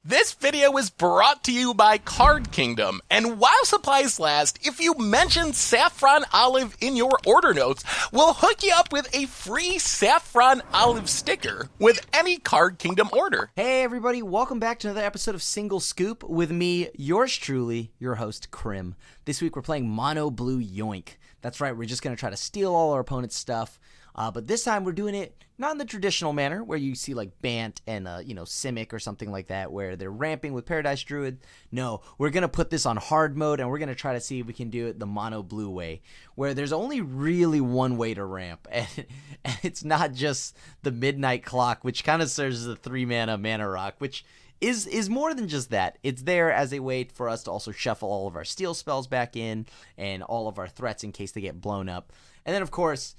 This video is brought to you by Card Kingdom, and while supplies last, if you mention Saffron Olive in your order notes, we'll hook you up with a free Saffron Olive sticker with any Card Kingdom order. Hey everybody, welcome back to another episode of Single Scoop with me, yours truly, your host, Krim. This week we're playing Mono Blue Yoink. That's right, we're just going to try to steal all our opponent's stuff. But this time we're doing it not in the traditional manner where you see like Bant and, Simic or something like that where they're ramping with Paradise Druid. No, we're going to put this on hard mode and we're going to try to see if we can do it the Mono Blue way, where there's only really one way to ramp. And it's not just the Midnight Clock, which kind of serves as a 3-mana rock, which is more than just that. It's there as a way for us to also shuffle all of our steal spells back in and all of our threats in case they get blown up. And then, of course,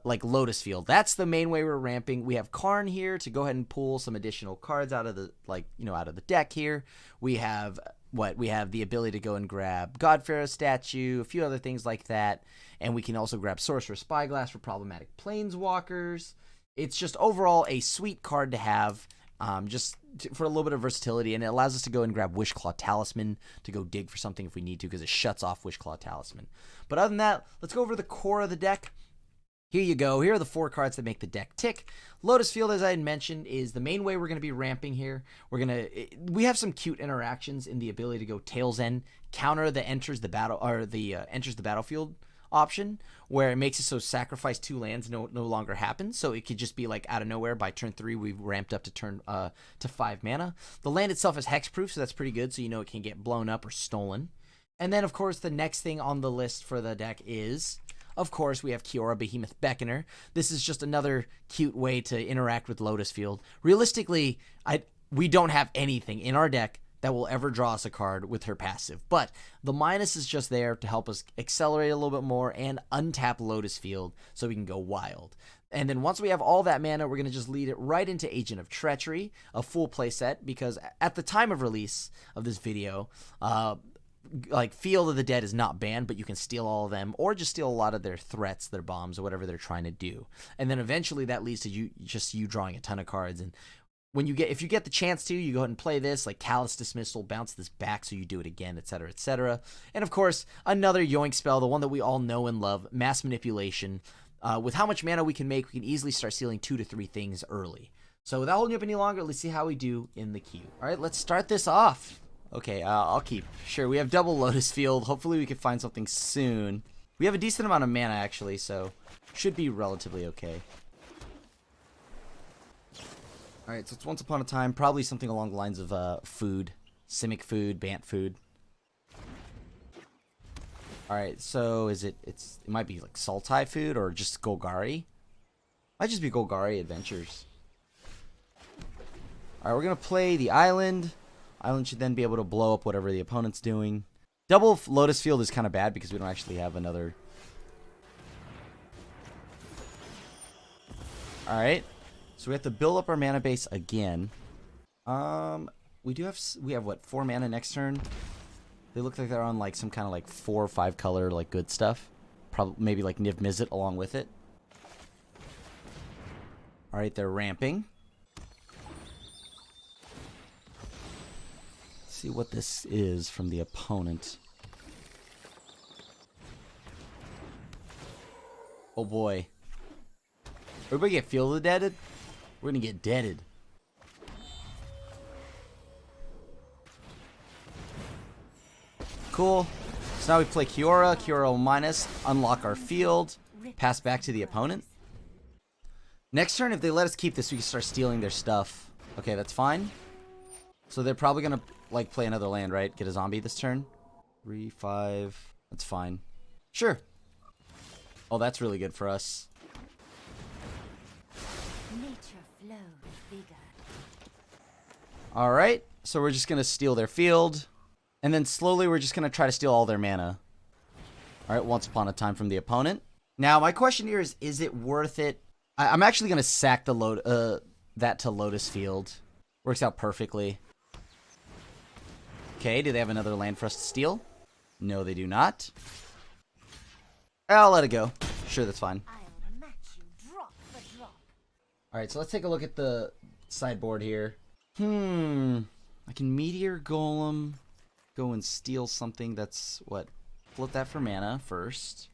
like Lotus Field. That's the main way we're ramping. We have Karn here to go ahead and pull some additional cards out of the out of the deck here. We have the ability to go and grab Godpharaoh statue, a few other things like that, and we can also grab Sorcerer Spyglass for problematic planeswalkers. It's just overall a sweet card to have. For a little bit of versatility, and it allows us to go and grab Wishclaw Talisman to go dig for something if we need to, because it shuts off Wishclaw Talisman. But other than that, let's go over the core of the deck. Here you go. Here are the 4 cards that make the deck tick. Lotus Field, as I had mentioned, is the main way we're going to be ramping here. We have some cute interactions in the ability to go Tail's End, counter the enters the battlefield option, where it makes it so sacrifice 2 lands no longer happens. So it could just be like out of nowhere by turn 3 we've ramped up to 5 mana. The land itself is hexproof, so that's pretty good, so you know it can get blown up or stolen. And then of course the next thing on the list for the deck is, of course, we have Kiora Behemoth Beckoner. This is just another cute way to interact with Lotus Field. Realistically, we don't have anything in our deck that will ever draw us a card with her passive. But the minus is just there to help us accelerate a little bit more and untap Lotus Field so we can go wild. And then once we have all that mana, we're going to just lead it right into Agent of Treachery, a full playset, because at the time of release of this video, Field of the Dead is not banned, but you can steal all of them, or just steal a lot of their threats, their bombs, or whatever they're trying to do. And then eventually that leads to you drawing a ton of cards. And if you get the chance to, you go ahead and play this, like Callous Dismissal, bounce this back so you do it again, etc., etc. And of course, another Yoink spell, the one that we all know and love, Mass Manipulation. With how much mana we can make, we can easily start stealing 2 to 3 things early. So without holding you up any longer, let's see how we do in the queue. All right, let's start this off. Okay, I'll keep. Sure, we have double Lotus Field. Hopefully we can find something soon. We have a decent amount of mana, actually, so should be relatively okay. Alright, so it's Once Upon a Time. Probably something along the lines of food. Simic food, Bant food. Alright, so it might be like Sultai food or just Golgari. Might just be Golgari Adventures. Alright, we're going to play the Island. Island should then be able to blow up whatever the opponent's doing. Double Lotus Field is kind of bad because we don't actually have another. Alright. So we have to build up our mana base again. We have what, 4 mana next turn? They look like they're on like some kind of like 4 or 5 color like good stuff. Probably maybe like Niv Mizzet along with it. Alright, they're ramping. See what this is from the opponent. Oh boy. Everybody get Field of the Deaded? We're gonna get deaded. Cool. So now we play Kiora. Kiora will minus, unlock our field, pass back to the opponent. Next turn, if they let us keep this, we can start stealing their stuff. Okay, that's fine. So they're probably gonna like play another land, right? Get a zombie this turn. 3, 5. That's fine. Sure. Oh, that's really good for us. Alright, so we're just gonna steal their field. And then slowly we're just gonna try to steal all their mana. Alright, Once Upon a Time from the opponent. Now, my question here is it worth it? I'm actually gonna sack that to Lotus Field. Works out perfectly. Okay, do they have another land for us to steal? No, they do not. I'll let it go. Sure, that's fine. Alright, so let's take a look at the sideboard here. I can Meteor Golem, go and steal something that's, what, flip that for mana first.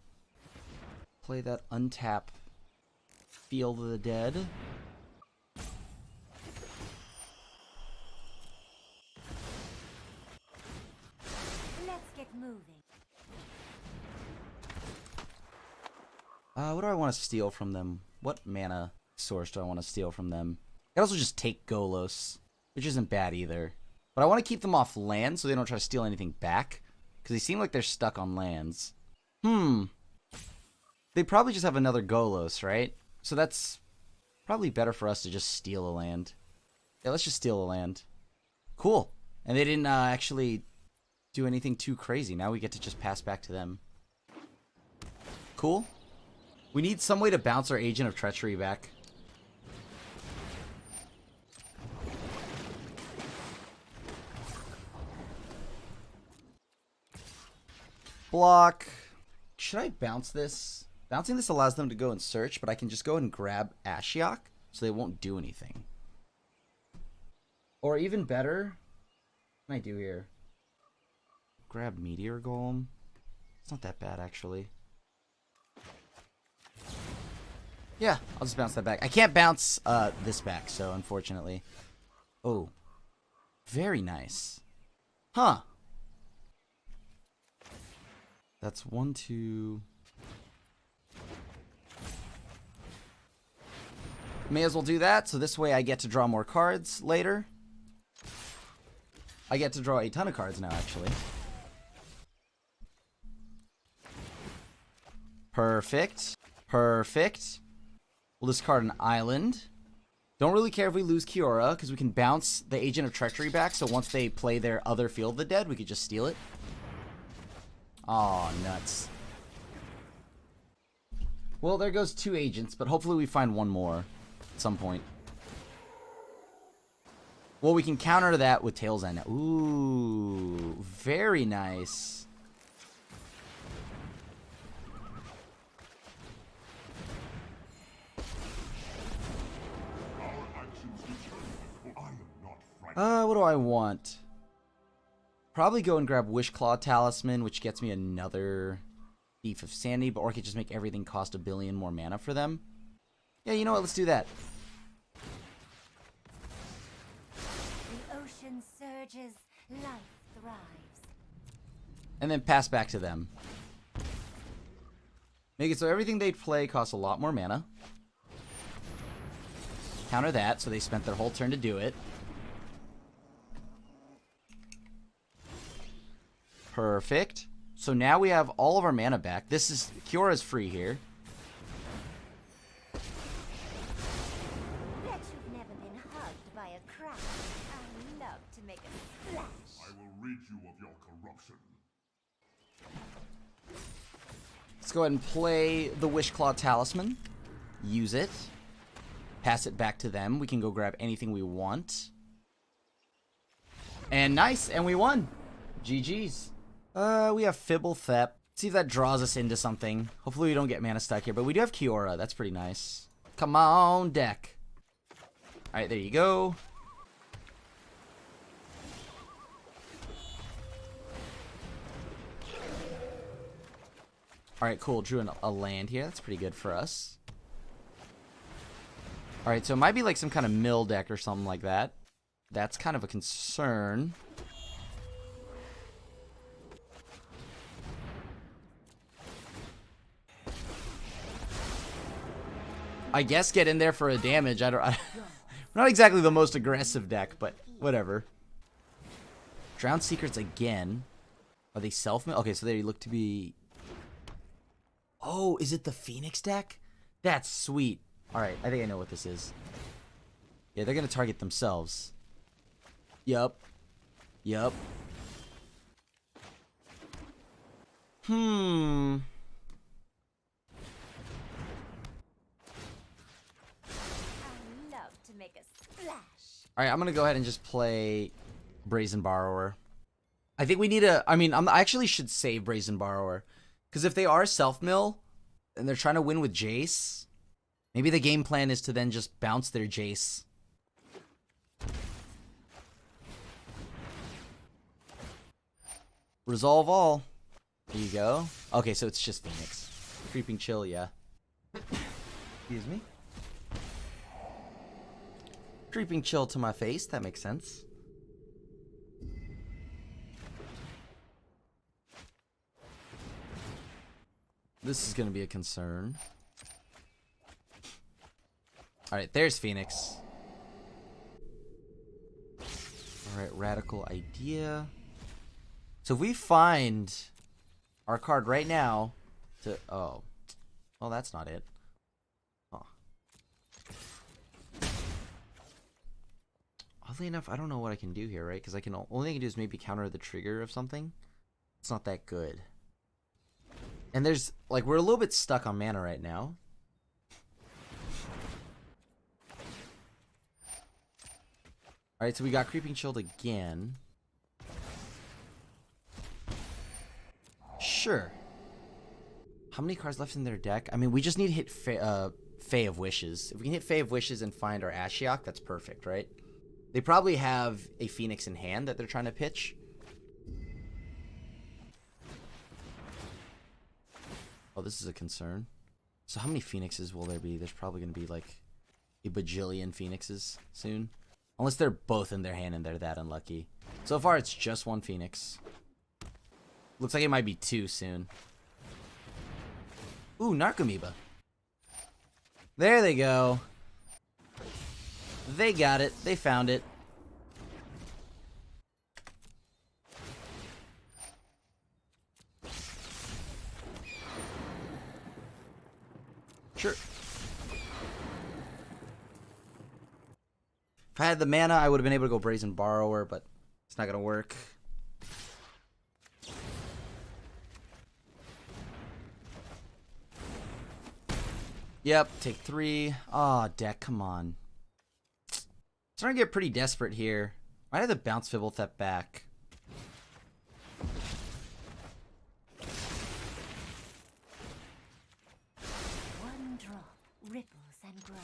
Play that untap Field of the Dead. Let's get moving. What do I want to steal from them? What mana source do I want to steal from them? I could also just take Golos, which isn't bad either. But I want to keep them off land so they don't try to steal anything back. Because they seem like they're stuck on lands. They probably just have another Golos, right? So that's probably better for us to just steal a land. Yeah, let's just steal a land. Cool. And they didn't actually do anything too crazy. Now we get to just pass back to them. Cool. We need some way to bounce our Agent of Treachery back. Block. Should I bounce this? Bouncing this allows them to go and search, but I can just go and grab Ashiok, so they won't do anything. Or even better, what can I do here? Grab Meteor Golem. It's not that bad, actually. Yeah, I'll just bounce that back. I can't bounce this back, so unfortunately. Oh. Very nice. Huh. That's 1, 2... May as well do that, so this way I get to draw more cards later. I get to draw a ton of cards now, actually. Perfect. Perfect. We'll discard an island. Don't really care if we lose Kiora, because we can bounce the Agent of Treachery back, so once they play their other Field of the Dead, we could just steal it. Aw, nuts. Well, there goes 2 agents, but hopefully we find one more at some point. Well, we can counter that with Tail's End. Ooh, very nice. What do I want? Probably go and grab Wishclaw Talisman, which gets me another Thief of Sanity, or I could just make everything cost 1 billion more mana for them. Yeah, you know what? Let's do that. The ocean surges, life thrives. And then pass back to them. Make it so everything they play costs a lot more mana. Counter that, so they spent their whole turn to do it. Perfect. So now we have all of our mana back. This is... Kiora's free here. Bet you've never been hugged by a crab. I love to make a splash. I will rid you of your corruption. Let's go ahead and play the Wishclaw Talisman. Use it. Pass it back to them. We can go grab anything we want. And nice, and we won. GG's. We have Fibblethep. See if that draws us into something. Hopefully we don't get mana stuck here, but we do have Kiora. That's pretty nice. Come on, deck. Alright, there you go. Alright, cool. Drew a land here. That's pretty good for us. Alright, so it might be like some kind of mill deck or something like that. That's kind of a concern. I guess get in there for a damage. We're not exactly the most aggressive deck, but whatever. Drowned Secrets again. Are they self-mill? Okay, so they look to be... Oh, is it the Phoenix deck? That's sweet. Alright, I think I know what this is. Yeah, they're going to target themselves. Yup. Yup. Alright, I'm gonna go ahead and just play Brazen Borrower. I think we need a... I mean, I actually should save Brazen Borrower. Because if they are self-mill, and they're trying to win with Jace, maybe the game plan is to then just bounce their Jace. Resolve all. There you go. Okay, so it's just Phoenix. Creeping chill, yeah. Excuse me. Creeping chill to my face, that makes sense. This is gonna be a concern. Alright, there's Phoenix. Alright, radical idea. So if we find our card right now to... Oh. Well, that's not it. Huh. Oddly enough, I don't know what I can do here, right? Because I can... Only thing I can do is maybe counter the trigger of something. It's not that good. And there's... Like, we're a little bit stuck on mana right now. Alright, so we got Creeping Chilled again. Sure. How many cards left in their deck? I mean, we just need to hit Fae of Wishes. If we can hit Fae of Wishes and find our Ashiok, that's perfect, right? They probably have a Phoenix in hand that they're trying to pitch. Oh, this is a concern. So how many Phoenixes will there be? There's probably going to be like a bajillion Phoenixes soon. Unless they're both in their hand and they're that unlucky. So far, it's just one Phoenix. Looks like it might be two soon. Ooh, Narcomoeba. There they go. They got it. They found it. Sure. If I had the mana, I would have been able to go Brazen Borrower, but it's not going to work. Yep, take 3. Aw, deck, come on. Starting to get pretty desperate here. Might have to bounce Fibblethep back. One drop ripples and grows.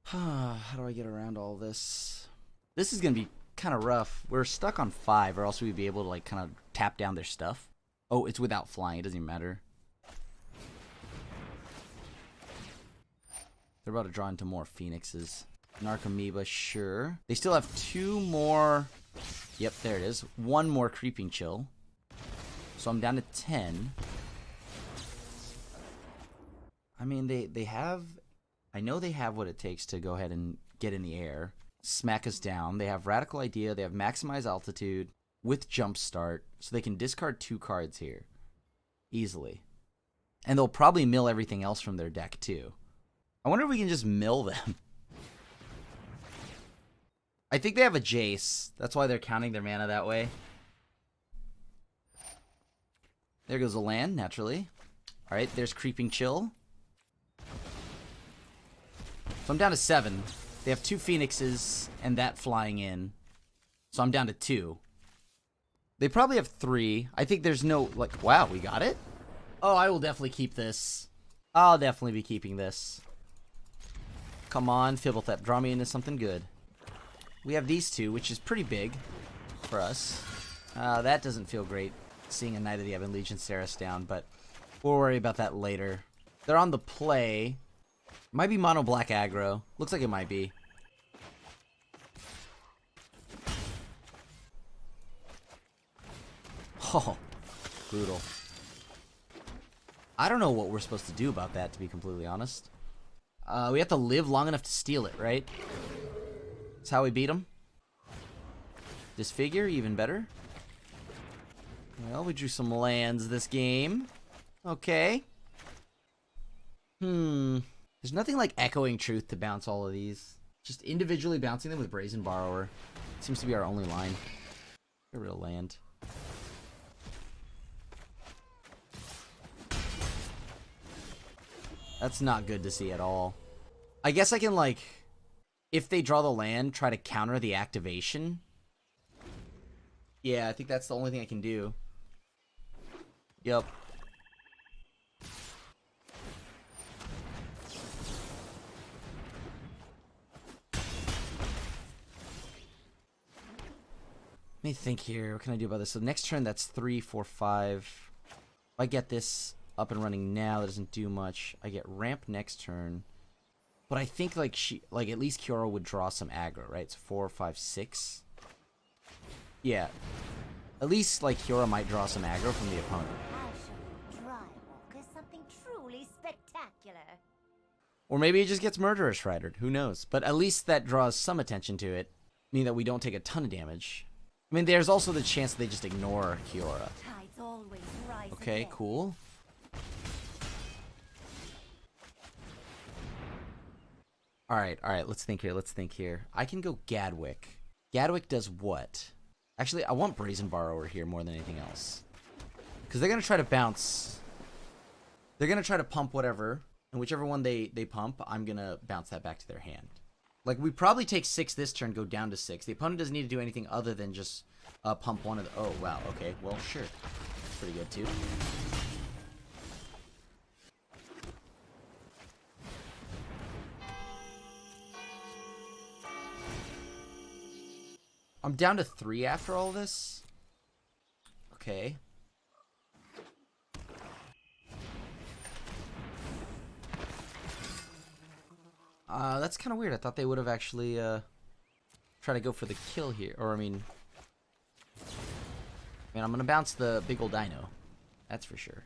How do I get around all this? This is going to be kind of rough. We're stuck on 5, or else we'd be able to like kind of tap down their stuff. Oh, it's without flying. It doesn't even matter. They're about to draw into more Phoenixes. Narcomoeba, sure. They still have 2 more. Yep, there it is. 1 more Creeping Chill. So I'm down to 10. I mean, they have... I know they have what it takes to go ahead and get in the air. Smack us down. They have Radical Idea. They have Maximize Altitude with Jump Start. So they can discard 2 cards here. Easily. And they'll probably mill everything else from their deck, too. I wonder if we can just mill them. I think they have a Jace. That's why they're counting their mana that way. There goes a land, naturally. Alright, there's Creeping Chill. So I'm down to 7. They have 2 Phoenixes and that flying in. So I'm down to 2. They probably have 3. I think there's no... Like, wow, we got it? Oh, I will definitely keep this. I'll definitely be keeping this. Come on, Fibblethep, draw me into something good. We have these 2, which is pretty big for us. That doesn't feel great, seeing a Knight of the Ebon Legion stare us down, but we'll worry about that later. They're on the play. Might be mono black aggro. Looks like it might be. Oh, brutal. I don't know what we're supposed to do about that, to be completely honest. We have to live long enough to steal it, right? That's how we beat them. Disfigure, even better. Well, we drew some lands this game. Okay. There's nothing like Echoing Truth to bounce all of these. Just individually bouncing them with Brazen Borrower. Seems to be our only line. A real land. That's not good to see at all. I guess I can, like, if they draw the land, try to counter the activation. Yeah, I think that's the only thing I can do. Yup. Let me think here. What can I do about this? So next turn, that's 3, 4, 5. If I get this up and running now, that doesn't do much. I get ramp next turn. But I think like at least Kiora would draw some aggro, right? It's 4, 5, 6. Yeah. At least like Kiora might draw some aggro from the opponent. I'll show you Drywalker something truly spectacular. Or maybe it just gets Murderous Ridered. Who knows? But at least that draws some attention to it, meaning that we don't take a ton of damage. I mean, there's also the chance that they just ignore Kiora. Tides always rise Okay, again. cool. Alright, let's think here. I can go Gadwick. Gadwick does what? Actually, I want Brazen Borrower here more than anything else. Because they're going to try to bounce. They're going to try to pump whatever. And whichever one they pump, I'm going to bounce that back to their hand. Like, we probably take 6 this turn, go down to 6. The opponent doesn't need to do anything other than just pump one of the... Oh, wow. Okay, well, sure. That's pretty good, too. I'm down to 3 after all this. Okay. That's kind of weird. I thought they would have actually tried to go for the kill here. Or, I mean, I'm going to bounce the big old dino. That's for sure.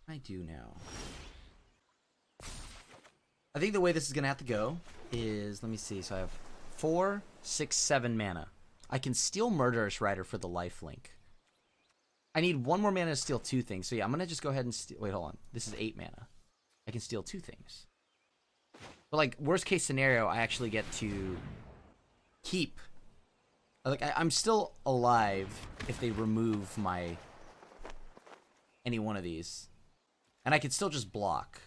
I do now. I think the way this is going to have to go is, let me see. So I have 4, 6, 7 mana. I can steal Murderous Rider for the lifelink. I need 1 more mana to steal 2 things. So yeah, I'm going to just go ahead and steal... Wait, hold on. This is 8 mana. I can steal 2 things. But like, worst case scenario, I actually get to keep... Like, I'm still alive if they remove my... any one of these. And I could still just block.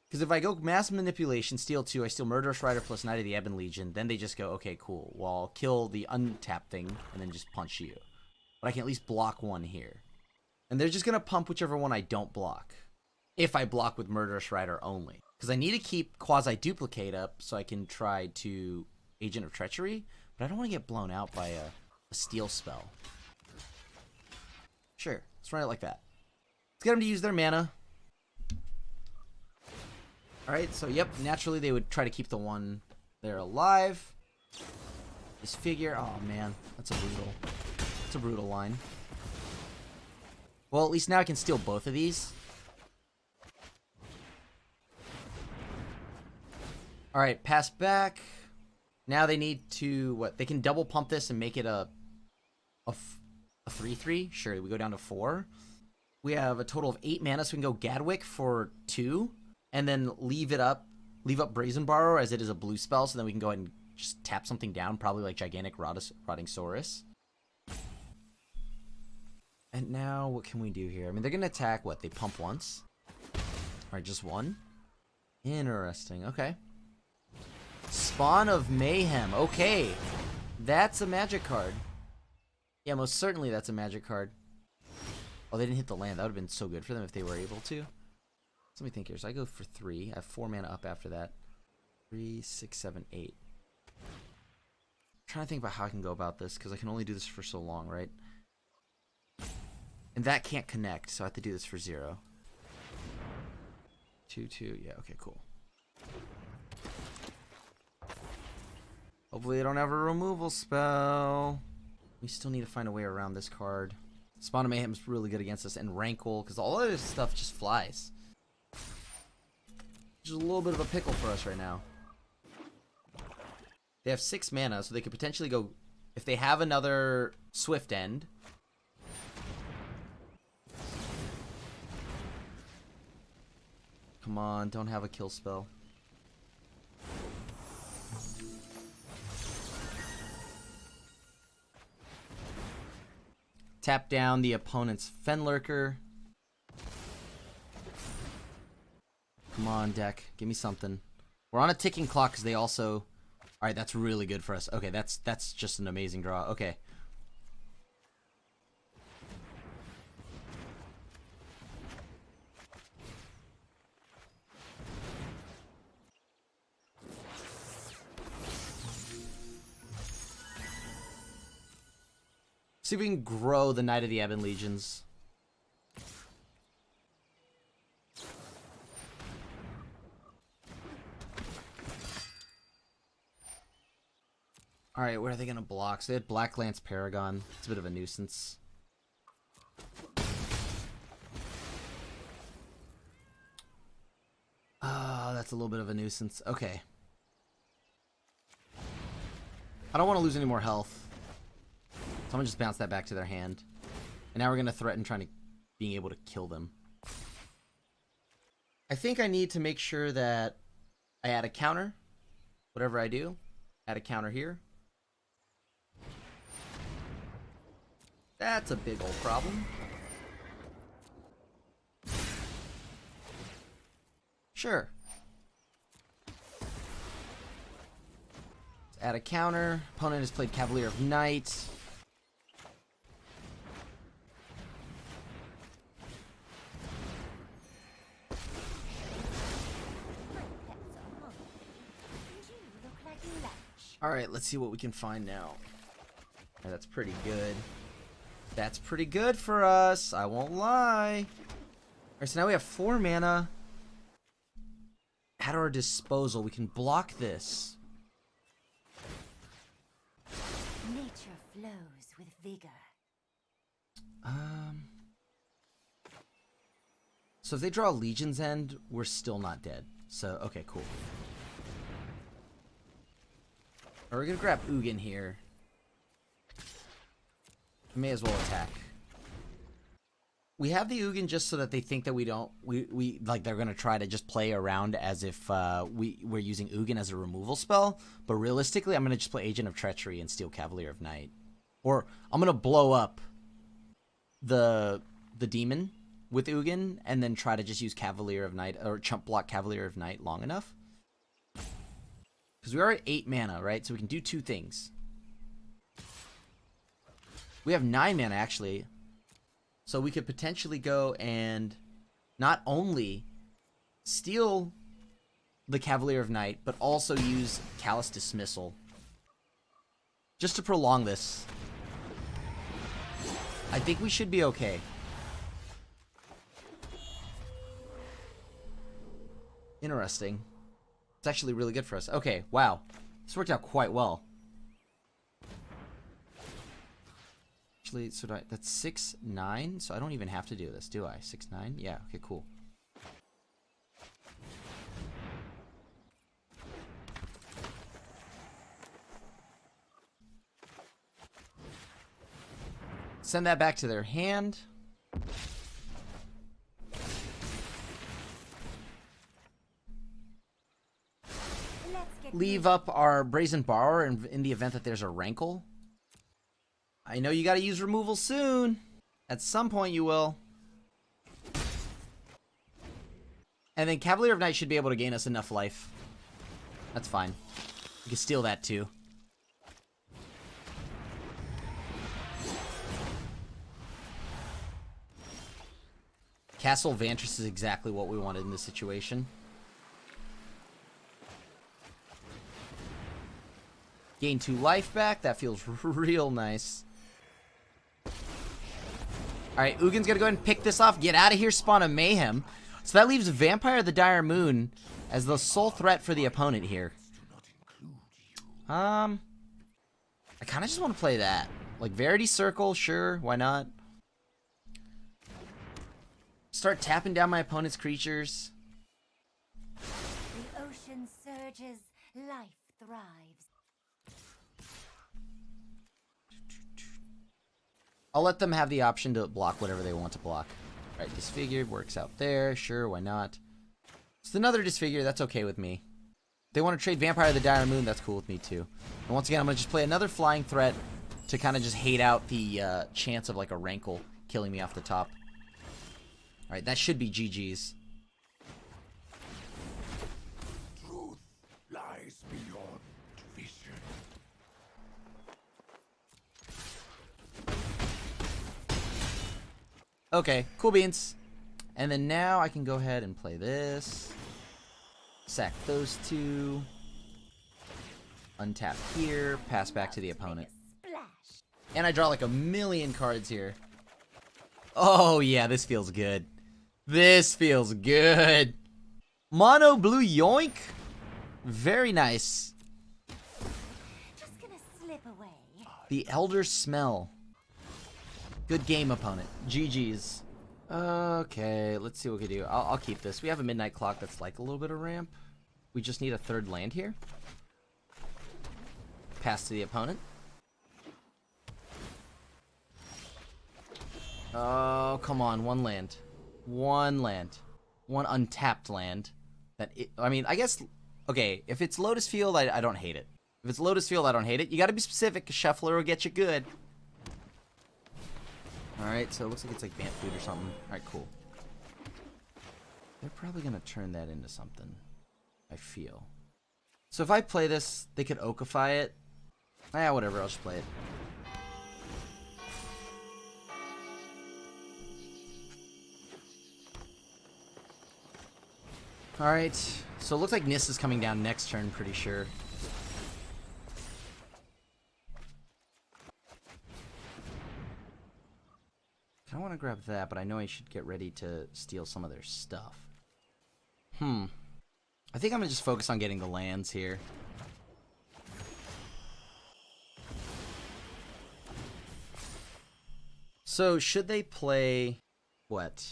Because if I go Mass Manipulation, steal 2, I steal Murderous Rider plus Knight of the Ebon Legion, then they just go, okay, cool. Well, I'll kill the untapped thing and then just punch you. But I can at least block 1 here. And they're just going to pump whichever one I don't block. If I block with Murderous Rider only. Because I need to keep Quasi-Duplicate up so I can try to Agent of Treachery. But I don't want to get blown out by a steal spell. Sure, let's run it like that. Let's get them to use their mana. Alright, so yep, naturally they would try to keep the one there alive. This figure, oh man, that's a brutal line. Well, at least now I can steal both of these. Alright, pass back. Now they need to, what, they can double pump this and make it a 3-3? Sure, we go down to 4. We have a total of 8 mana, so we can go Gadwick for 2. And then leave up Brazen Borrower as it is a blue spell, so then we can go ahead and just tap something down, probably like Gigantic Rotting Saurus. And now, what can we do here? I mean, they're going to attack, what, they pump once? Alright, just 1? Interesting, okay. Spawn of Mayhem, okay. That's a magic card. Yeah, most certainly that's a magic card. Oh, they didn't hit the land. That would have been so good for them if they were able to. So let me think here. So I go for 3. I have 4 mana up after that. 3, 6, 7, 8. I'm trying to think about how I can go about this, because I can only do this for so long, right? And that can't connect, so I have to do this for 0. 2, 2. Yeah, okay, cool. Hopefully they don't have a removal spell. We still need to find a way around this card. Spawn of Mayhem is really good against us, and Rankle, because all of this stuff just flies. Just a little bit of a pickle for us right now. They have 6 mana, so they could potentially go... If they have another Swift End... Come on, don't have a kill spell. Tap down the opponent's Fenlurker. Come on, deck. Give me something. We're on a ticking clock because they also... Alright, that's really good for us. Okay, that's just an amazing draw. Okay. See if we can grow the Knight of the Ebon Legions. Alright, what are they going to block? So they had Black Lance Paragon. It's a bit of a nuisance. Oh, that's a little bit of a nuisance. Okay. I don't want to lose any more health. So I'm going to just bounce that back to their hand. And now we're going to threaten being able to kill them. I think I need to make sure that I add a counter. Whatever I do, add a counter here. That's a big old problem. Sure. Let's add a counter. Opponent has played Cavalier of Night. Alright, let's see what we can find now. Yeah, that's pretty good. That's pretty good for us, I won't lie. Alright, so now we have 4 mana at our disposal. We can block this. Nature flows with vigor. So if they draw Legion's End, we're still not dead. So, okay, cool. Alright, we're gonna grab Ugin here. May as well attack. We have the Ugin just so that they think that we like they're gonna try to just play around as if we're using Ugin as a removal spell. But realistically, I'm gonna just play Agent of Treachery and steal Cavalier of Night, or I'm gonna blow up the demon with Ugin and then try to just use Cavalier of Night or chump block Cavalier of Night long enough. Because we are at 8 mana, right? So we can do 2 things. We have 9 mana, actually. So we could potentially go and not only steal the Cavalier of Night, but also use Callous Dismissal. Just to prolong this. I think we should be okay. Interesting. It's actually really good for us. Okay, wow. This worked out quite well. Actually, so that's 6-9, so I don't even have to do this, do I? 6-9? Yeah, okay, cool. Send that back to their hand. Leave up our Brazen Borrower in the event that there's a Rankle. I know you gotta use removal soon. At some point you will. And then Cavalier of Night should be able to gain us enough life. That's fine. We can steal that too. Castle Vantress is exactly what we wanted in this situation. Gain 2 life back. That feels real nice. Alright, Ugin's gonna go ahead and pick this off. Get out of here, Spawn of Mayhem. So that leaves Vampire of the Dire Moon as the sole threat for the opponent here. I kind of just want to play that. Like, Verity Circle, sure, why not? Start tapping down my opponent's creatures. The ocean surges, life thrives. I'll let them have the option to block whatever they want to block. Alright, Disfigured works out there. Sure, why not? It's another Disfigure. That's okay with me. If they want to trade Vampire of the Dire Moon, that's cool with me too. And once again, I'm going to just play another Flying Threat to kind of just hate out the chance of like a Rankle killing me off the top. Alright, that should be GG's. Truth lies beyond vision. Okay, cool beans. And then now I can go ahead and play this. Sack those 2. Untap here. Pass back to the opponent. And I draw like a million cards here. Oh yeah, this feels good. This feels good. Mono Blue Yoink. Very nice. Just gonna slip away. The Elder Smell. Good game, opponent. GG's. Okay, let's see what we can do. I'll keep this. We have a Midnight Clock that's like a little bit of ramp. We just need a third land here. Pass to the opponent. Oh, come on. One land. One land. One untapped land. I mean, I guess... Okay, if it's Lotus Field, I don't hate it. If it's Lotus Field, I don't hate it. You gotta be specific, 'cause Shuffler will get you good. Alright, so it looks like it's like Bant Food or something. Alright, cool. They're probably gonna turn that into something, I feel. So if I play this, they could Okify it. Ah, whatever, I'll just play it. Alright, so it looks like Nis is coming down next turn, pretty sure. I want to grab that, but I know I should get ready to steal some of their stuff. I think I'm going to just focus on getting the lands here. So, should they play... what?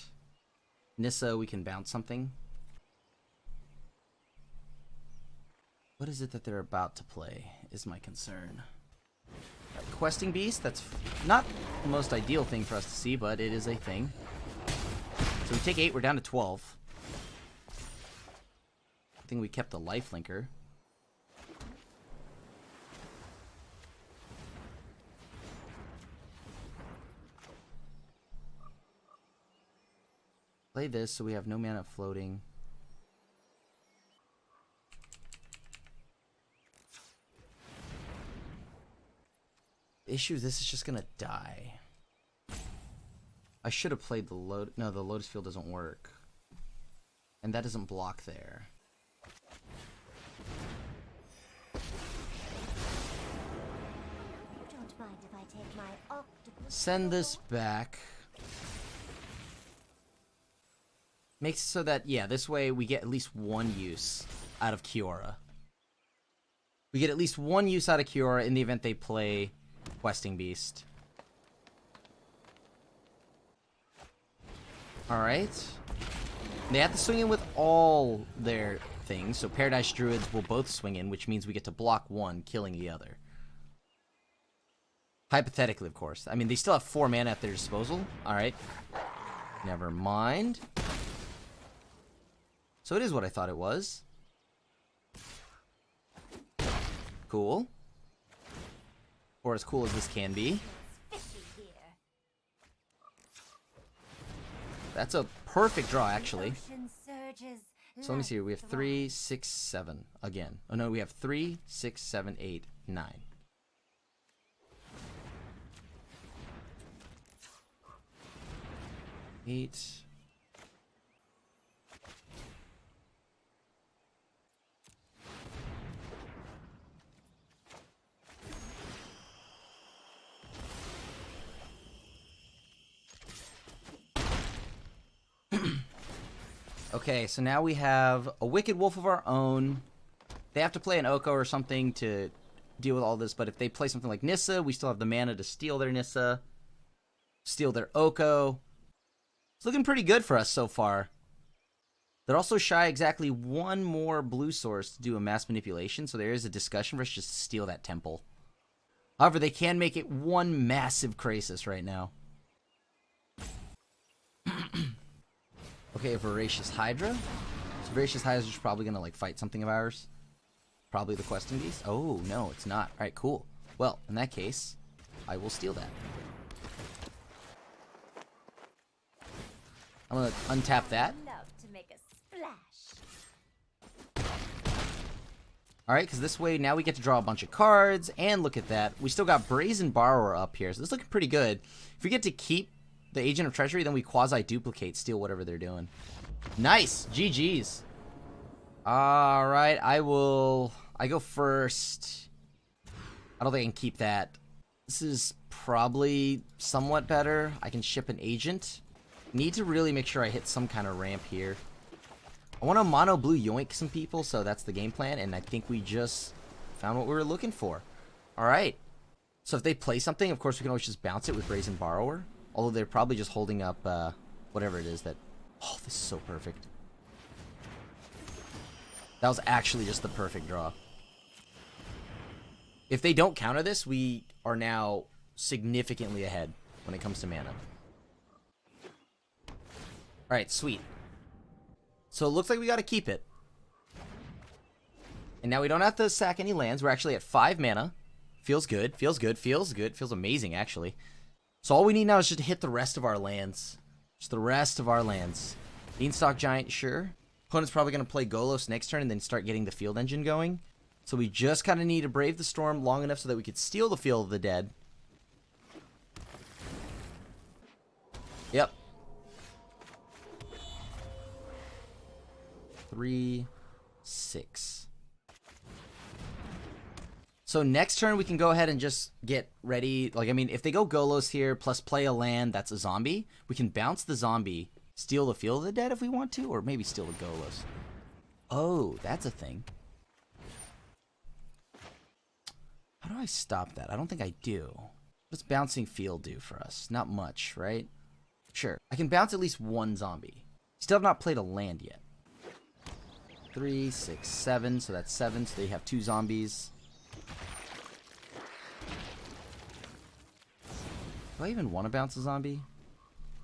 Nissa, we can bounce something? What is it that they're about to play, is my concern. Right, Questing Beast, that's not the most ideal thing for us to see, but it is a thing. So we take 8, we're down to 12. I think we kept the lifelinker. Play this so we have no mana floating. The issue is this is just gonna die. I should have played the no, the Lotus Field doesn't work. And that doesn't block there. Don't mind if I take my octopus. Send this back. Makes it so that, yeah, this way we get at least one use out of Kiora. We get at least one use out of Kiora in the event they play Questing Beast. Alright. They have to swing in with all their things, so Paradise Druids will both swing in, which means we get to block one, killing the other. Hypothetically, of course. I mean, they still have 4 mana at their disposal. Alright. Never mind. So it is what I thought it was. Cool. Or as cool as this can be. That's a perfect draw, actually. So let me see. We have 3, 6, 7 again. Oh no, we have 3, 6, 7, 8, 9. Eight. Okay, so now we have a Wicked Wolf of our own. They have to play an Oko or something to deal with all this, but if they play something like Nissa, we still have the mana to steal their Nissa, steal their Oko. It's looking pretty good for us so far. They're also shy exactly one more blue source to do a mass manipulation, so there is a discussion for us just to steal that temple. However, they can make it one massive Krasis right now. Okay, a Voracious Hydra. So Voracious Hydra's probably gonna like fight something of ours. Probably the Questing Beast. Oh, no, it's not. Alright, cool. Well, in that case, I will steal that. I'm gonna untap that. Love to make a splash. Alright, because this way now we get to draw a bunch of cards, and look at that. We still got Brazen Borrower up here, so this is looking pretty good. If we get to keep the Agent of Treasury, then we quasi-duplicate, steal whatever they're doing. Nice! GG's. Alright, I go first. I don't think I can keep that. This is probably somewhat better. I can ship an agent. Need to really make sure I hit some kind of ramp here. I want to Mono Blue Yoink some people, so that's the game plan, and I think we just found what we were looking for. Alright. So if they play something, of course we can always just bounce it with Brazen Borrower. Although they're probably just holding up whatever it is that... Oh, this is so perfect. That was actually just the perfect draw. If they don't counter this, we are now significantly ahead when it comes to mana. Alright, sweet. So it looks like we got to keep it. And now we don't have to sack any lands. We're actually at 5 mana. Feels good, feels good, feels good. Feels amazing, actually. So all we need now is just to hit the rest of our lands. Just the rest of our lands. Beanstalk Giant, sure. Opponent's probably going to play Golos next turn and then start getting the field engine going. So we just kind of need to brave the storm long enough so that we could steal the Field of the Dead. Yep. 3, 6. So next turn we can go ahead and just get ready. Like, I mean, if they go Golos here plus play a land that's a zombie, we can bounce the zombie, steal the Field of the Dead if we want to, or maybe steal the Golos. Oh, that's a thing. How do I stop that? I don't think I do. What's bouncing field do for us? Not much, right? Sure. I can bounce at least one zombie. Still have not played a land yet. 3, 6, 7. So that's 7. So they have 2 zombies. Do I even want to bounce a zombie?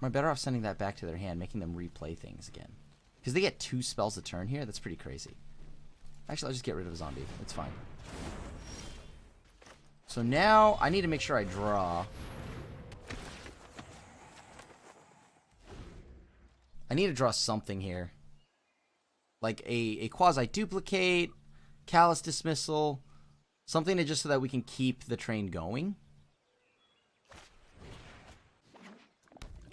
Am I better off sending that back to their hand, making them replay things again? Because they get 2 spells a turn here? That's pretty crazy. Actually, I'll just get rid of a zombie. It's fine. So now, I need to make sure I draw. I need to draw something here. Like a quasi-duplicate, Callous Dismissal, something to just so that we can keep the train going.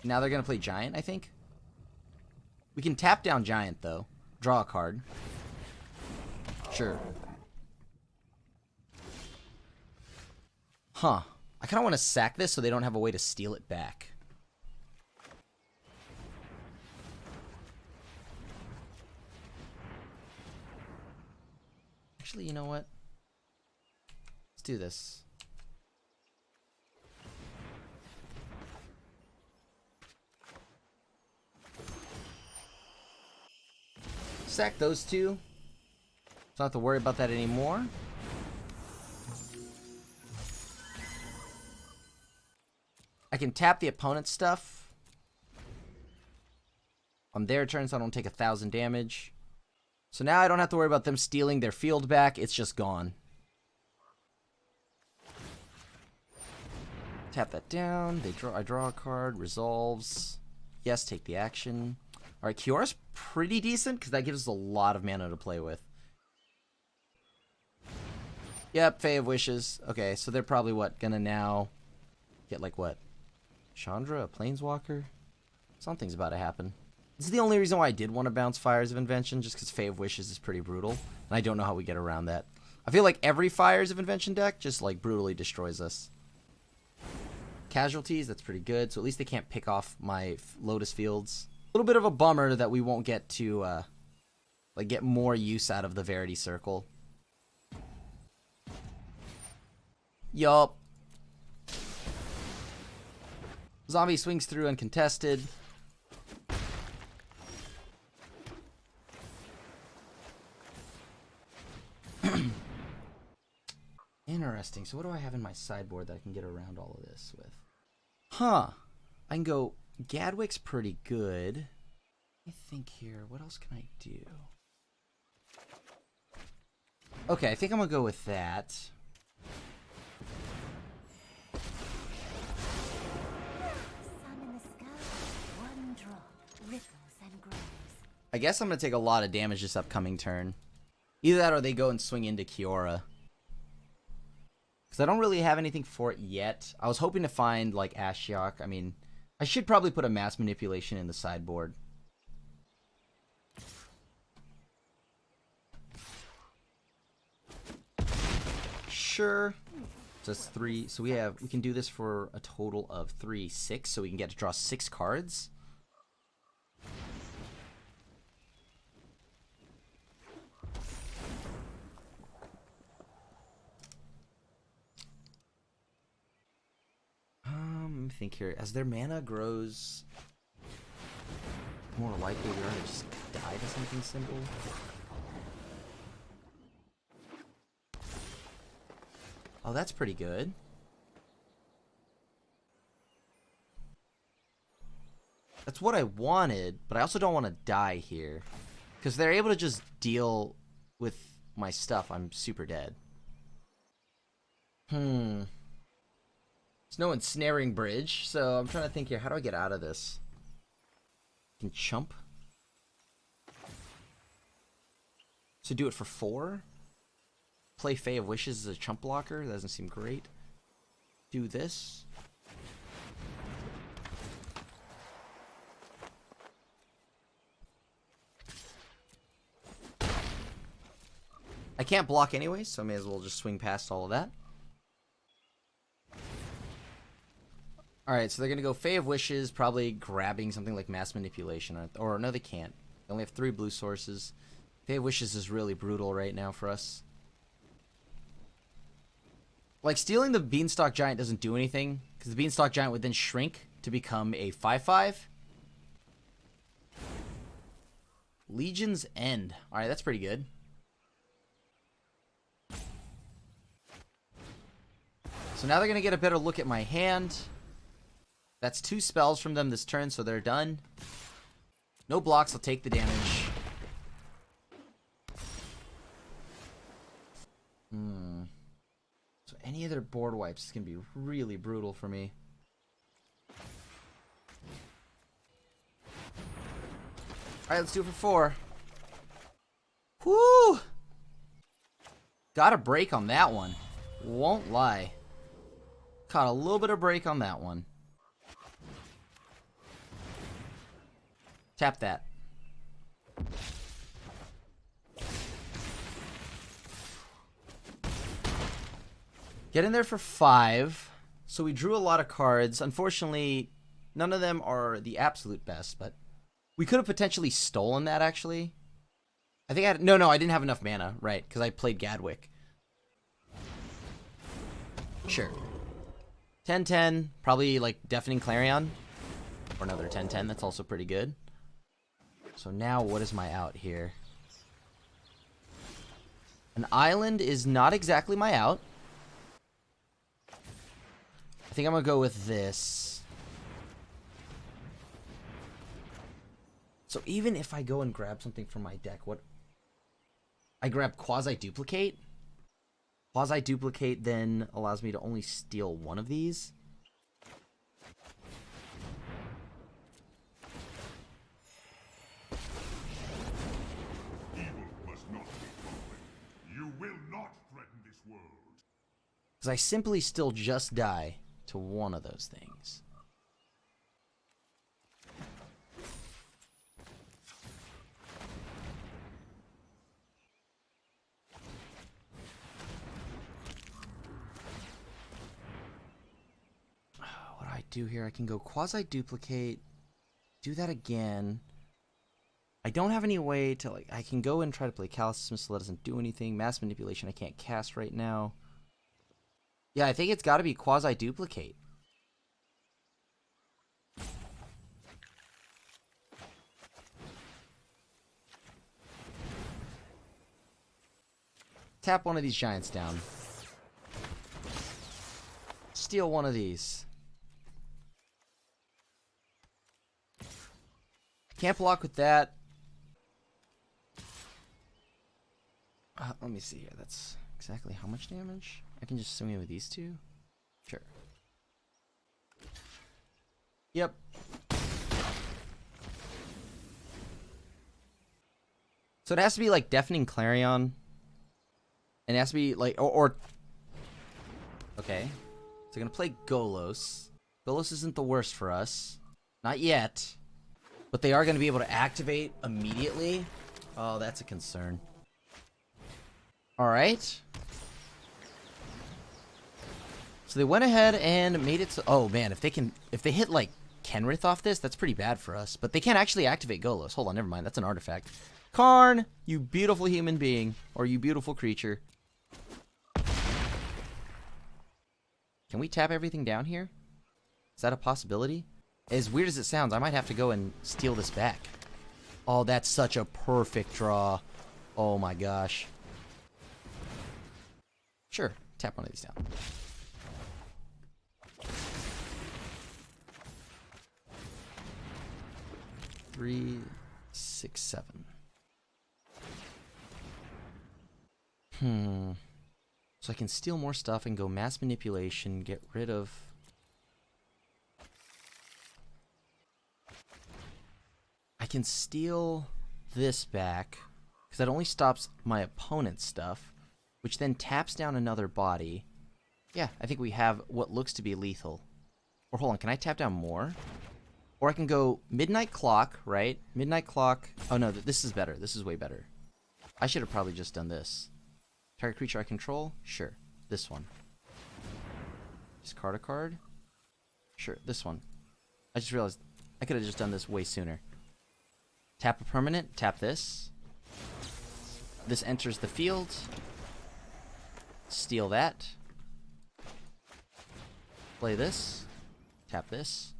Now they're going to play Giant, I think. We can tap down Giant, though. Draw a card. Sure. Huh. I kind of want to sack this so they don't have a way to steal it back. Actually, you know what? Let's do this. Sack those 2. Don't have to worry about that anymore. I can tap the opponent's stuff on their turn so I don't take 1,000 damage. So now I don't have to worry about them stealing their field back. It's just gone. Tap that down. I draw a card. Resolves. Yes, take the action. Alright, Kiora's pretty decent because that gives us a lot of mana to play with. Yep, Fae of Wishes. Okay, so they're probably what? Gonna now get like what? Chandra, a Planeswalker? Something's about to happen. This is the only reason why I did want to bounce Fires of Invention, just because Fae of Wishes is pretty brutal. And I don't know how we get around that. I feel like every Fires of Invention deck just like brutally destroys us. Casualties, that's pretty good. So at least they can't pick off my Lotus Fields. A little bit of a bummer that we won't get to like get more use out of the Verity Circle. Yup. Zombie swings through uncontested. Interesting. So what do I have in my sideboard that I can get around all of this with? Huh. I can go... Gadwick's pretty good. Let me think here. What else can I do? Okay, I think I'm going to go with that. I guess I'm going to take a lot of damage this upcoming turn. Either that or they go and swing into Kiora. Because I don't really have anything for it yet. I was hoping to find, like, Ashiok. I mean, I should probably put a Mass Manipulation in the sideboard. Sure. So that's 3. So we can do this for a total of 3, 6. So we can get to draw 6 cards. Let me think here. As their mana grows, more likely we are to just die to something simple. Oh, that's pretty good. That's what I wanted, but I also don't want to die here. Because they're able to just deal with my stuff. I'm super dead. There's no ensnaring bridge, so I'm trying to think here. How do I get out of this? I can chump. So do it for 4? Play Fae of Wishes as a chump blocker. That doesn't seem great. Do this. I can't block anyway, so I may as well just swing past all of that. Alright, so they're going to go Fae of Wishes, probably grabbing something like Mass Manipulation. Or no, they can't. They only have 3 blue sources. Fae of Wishes is really brutal right now for us. Like, stealing the Beanstalk Giant doesn't do anything, because the Beanstalk Giant would then shrink to become a 5/5. Legion's End. Alright, that's pretty good. So now they're going to get a better look at my hand. That's 2 spells from them this turn, so they're done. No blocks, I'll take the damage. So any of their board wipes is going to be really brutal for me. Alright, let's do it for 4. Whoo! Got a break on that one. Won't lie. Caught a little bit of break on that one. Tap that. Get in there for 5. So we drew a lot of cards. Unfortunately, none of them are the absolute best, but we could have potentially stolen that, actually. I think I had... No, I didn't have enough mana, right, because I played Gadwick. Sure. 10-10, probably, like, Deafening Clarion. Or another 10-10, that's also pretty good. So now, what is my out here? An island is not exactly my out. I think I'm going to go with this. So even if I go and grab something from my deck, what... I grab Quasi-Duplicate. Quasi-Duplicate then allows me to only steal one of these. Evil must not be conquered. You will not threaten this world. Because I simply still just die to one of those things. What do I do here? I can go Quasi-Duplicate, do that again. I don't have any way to, like, I can go and try to play Callous Missile, that doesn't do anything. Mass Manipulation I can't cast right now. Yeah, I think it's got to be Quasi-Duplicate. Tap one of these giants down. Steal one of these. Can't block with that. Let me see here. That's exactly how much damage? I can just swing in with these 2? Sure. Yep. So it has to be like Deafening Clarion. And it has to be like... Or okay. So I'm going to play Golos. Golos isn't the worst for us. Not yet. But they are going to be able to activate immediately. Oh, that's a concern. Alright. So they went ahead and made it so, oh man, if they hit like Kenrith off this, that's pretty bad for us. But they can't actually activate Golos. Hold on, never mind, that's an artifact. Karn, you beautiful human being, or you beautiful creature. Can we tap everything down here? Is that a possibility? As weird as it sounds, I might have to go and steal this back. Oh, that's such a perfect draw. Oh my gosh. Sure, tap one of these down. 3, 6, 7. So I can steal more stuff and go mass manipulation, get rid of... I can steal this back, because that only stops my opponent's stuff, which then taps down another body. Yeah, I think we have what looks to be lethal. Or hold on, can I tap down more? Or I can go Midnight Clock, right? Midnight Clock. Oh no, this is better. This is way better. I should have probably just done this. Target creature I control? Sure. This one. Discard a card? Sure, this one. I just realized I could have just done this way sooner. Tap a permanent, tap this. This enters the field. Steal that. Play this. Tap this.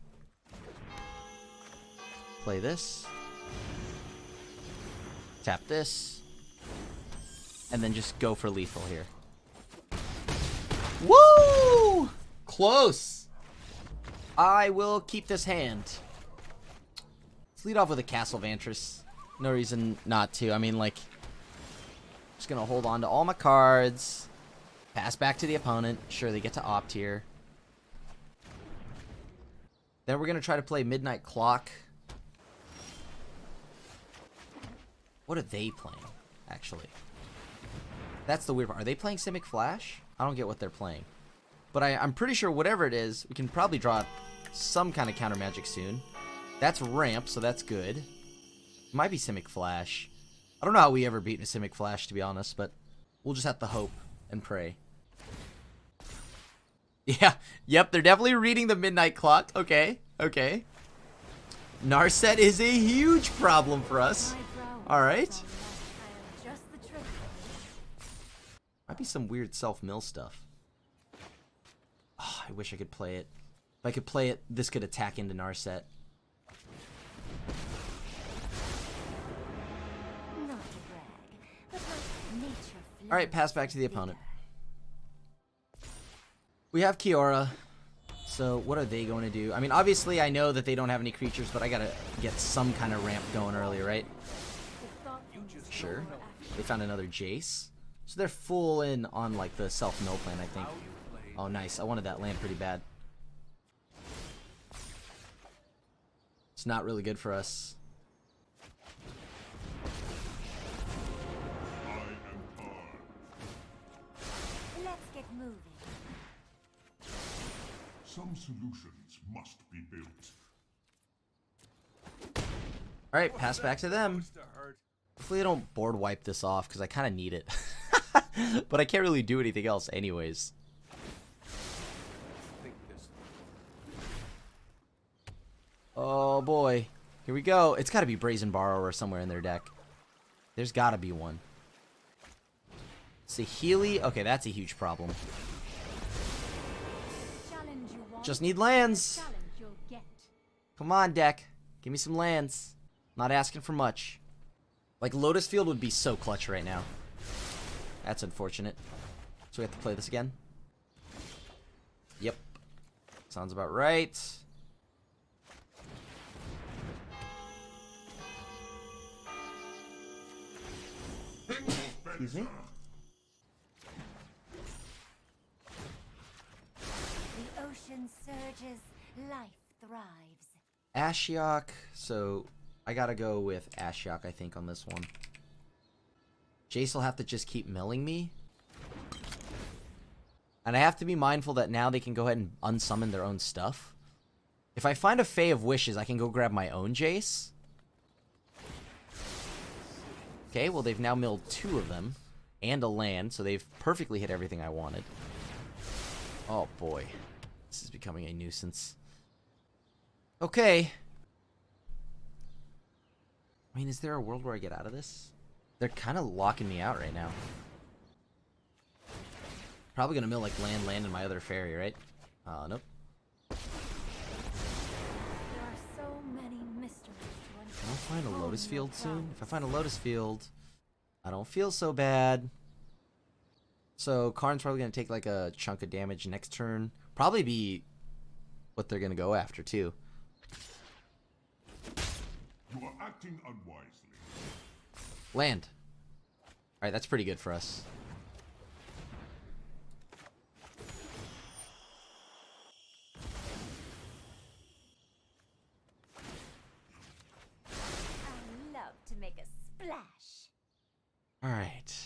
Play this. Tap this. And then just go for lethal here. Woo! Close! I will keep this hand. Let's lead off with a Castle Vantress. No reason not to. I mean, like, just gonna hold on to all my cards. Pass back to the opponent. Sure, they get to opt here. Then we're gonna try to play Midnight Clock. What are they playing, actually? That's the weird part. Are they playing Simic Flash? I don't get what they're playing. But I'm pretty sure whatever it is, we can probably draw some kind of counter magic soon. That's ramp, so that's good. Might be Simic Flash. I don't know how we ever beat a Simic Flash, to be honest, but we'll just have to hope and pray. Yeah, yep, they're definitely reading the Midnight Clock. Okay, okay. Narset is a huge problem for us. Alright. Might be some weird self-mill stuff. Oh, I wish I could play it. If I could play it, this could attack into Narset. Alright, pass back to the opponent. We have Kiora. So what are they going to do? I mean, obviously I know that they don't have any creatures, but I gotta get some kind of ramp going early, right? Sure. They found another Jace. So they're full in on like the self-mill plan, I think. Oh, nice. I wanted that land pretty bad. It's not really good for us. Let's get moving. Some solutions must be built. Alright, pass back to them. Hopefully they don't board wipe this off, because I kind of need it. But I can't really do anything else anyways. Oh boy. Here we go. It's got to be Brazen Borrower somewhere in their deck. There's got to be one. Saheeli. Okay, that's a huge problem. Just need lands. Come on, deck. Give me some lands. Not asking for much. Like, Lotus Field would be so clutch right now. That's unfortunate. So we have to play this again? Yep. Sounds about right. Excuse me? The ocean surges, life thrives. Ashiok. So I gotta go with Ashiok, I think, on this one. Jace will have to just keep milling me. And I have to be mindful that now they can go ahead and unsummon their own stuff. If I find a Fae of Wishes, I can go grab my own Jace. Okay, well, they've now milled 2 of them. And a land, so they've perfectly hit everything I wanted. Oh boy. This is becoming a nuisance. Okay. I mean, is there a world where I get out of this? They're kind of locking me out right now. Probably gonna mill like land in my other ferry, right? Nope. There are so many mysteries to uncover. I'll find a lotus field soon. If I find a lotus field, I don't feel so bad. So Karn's probably gonna take like a chunk of damage next turn. Probably be what they're gonna go after too. You are acting unwisely. Land. Alright, that's pretty good for us. I love to make a splash. Alright.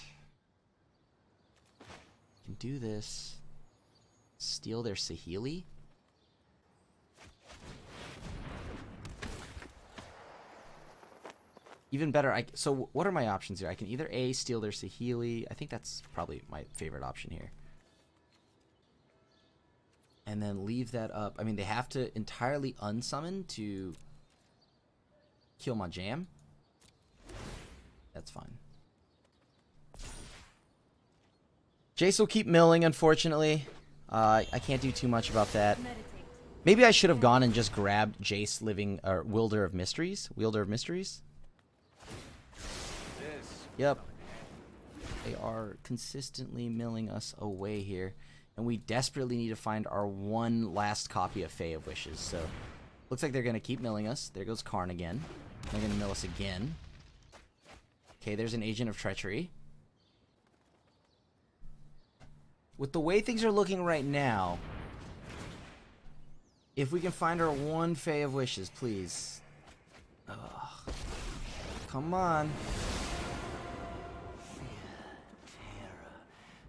Can do this. Steal their Saheeli. Even better, so what are my options here? I can either A, steal their Saheeli. I think that's probably my favorite option here. And then leave that up. I mean, they have to entirely unsummon to kill my jam. That's fine. Jace will keep milling, unfortunately. I can't do too much about that. Maybe I should have gone and just grabbed Jace living, or Wielder of Mysteries. Wielder of Mysteries. Yep. They are consistently milling us away here. And we desperately need to find our one last copy of Fae of Wishes. So, looks like they're going to keep milling us. There goes Karn again. They're going to mill us again. Okay, there's an Agent of Treachery. With the way things are looking right now, if we can find our one Fae of Wishes, please. Ugh. Come on.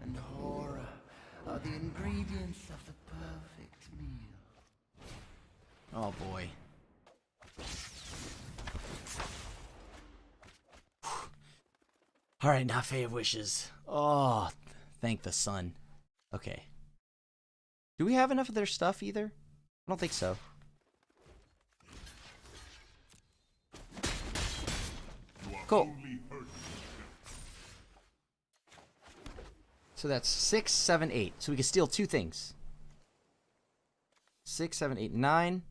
And horror are the ingredients of the perfect meal. Oh boy. Alright, not Fae of Wishes. Oh, thank the sun. Okay. Do we have enough of their stuff either? I don't think so. Cool. So that's 6, 7, 8. So we can steal 2 things. 6, 7, 8, 9.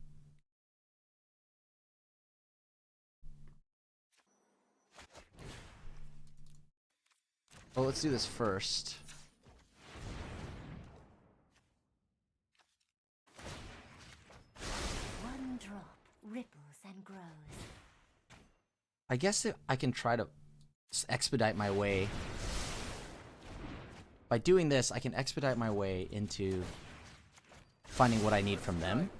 Well, let's do this first. One drop ripples and grows. I guess I can try to expedite my way. By doing this, I can expedite my way into finding what I need from them.